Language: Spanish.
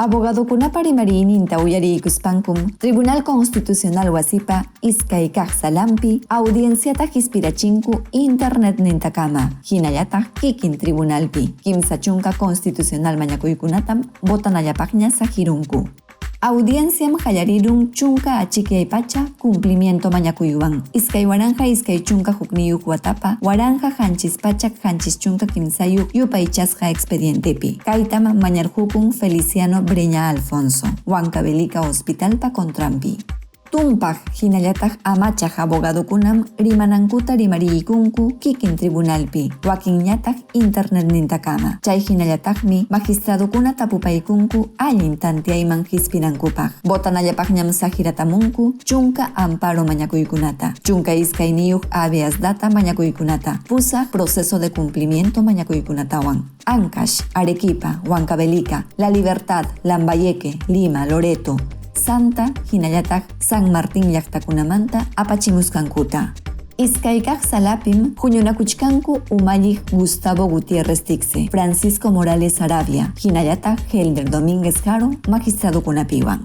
Abogadokunapa rimarininta uyariykuspankum Tribunal Constitucional wasipa iskay kaq salampi audienciata hispirachinku internet nintakama hinallataq kikin tribunalpi kimsa chunka constitucional mañakuykunatam votanallapaqña sajirunku. Audienciam hallarirun chunka achikyaypacha cumplimiento mañakuywan. Iskay waranja iskay chunka hukniyuq watapa waranja hanchispachak hanchis chunka kimsayuq yupaychasqa expedientepi. Kaytam mañarhukun Feliciano Breña Alfonso, Huancavelica Hospitalpa Contrampi. Tumpaq hinallataq amachaq abogadokunam rimanankuta rimariykunku kikin tribunalpi, wakinñataq internet nintakama. Chay hinallataqmi magistradokuna tapupaykunku allin tantiayman hispinankupaq. Votanallapaqñam sajiratamunku chunka amparo mañakuykunata, chunka iskayniyuq habeas data mañakuykunata, pusaq proceso de cumplimiento mañakuykunatawan. Ancash, Arequipa, Huancavelica, La Libertad, Lambayeque, Lima, Loreto, Santa, hinallataq San Martín llaqtakunamanta apachimuskankuta. Iskay kaq salapim huñunakuchkanku umalliq Gustavo Gutiérrez Tixe, Francisco Morales Arabia, hinallataq Helder Domínguez Jaro magistradokunapiwan.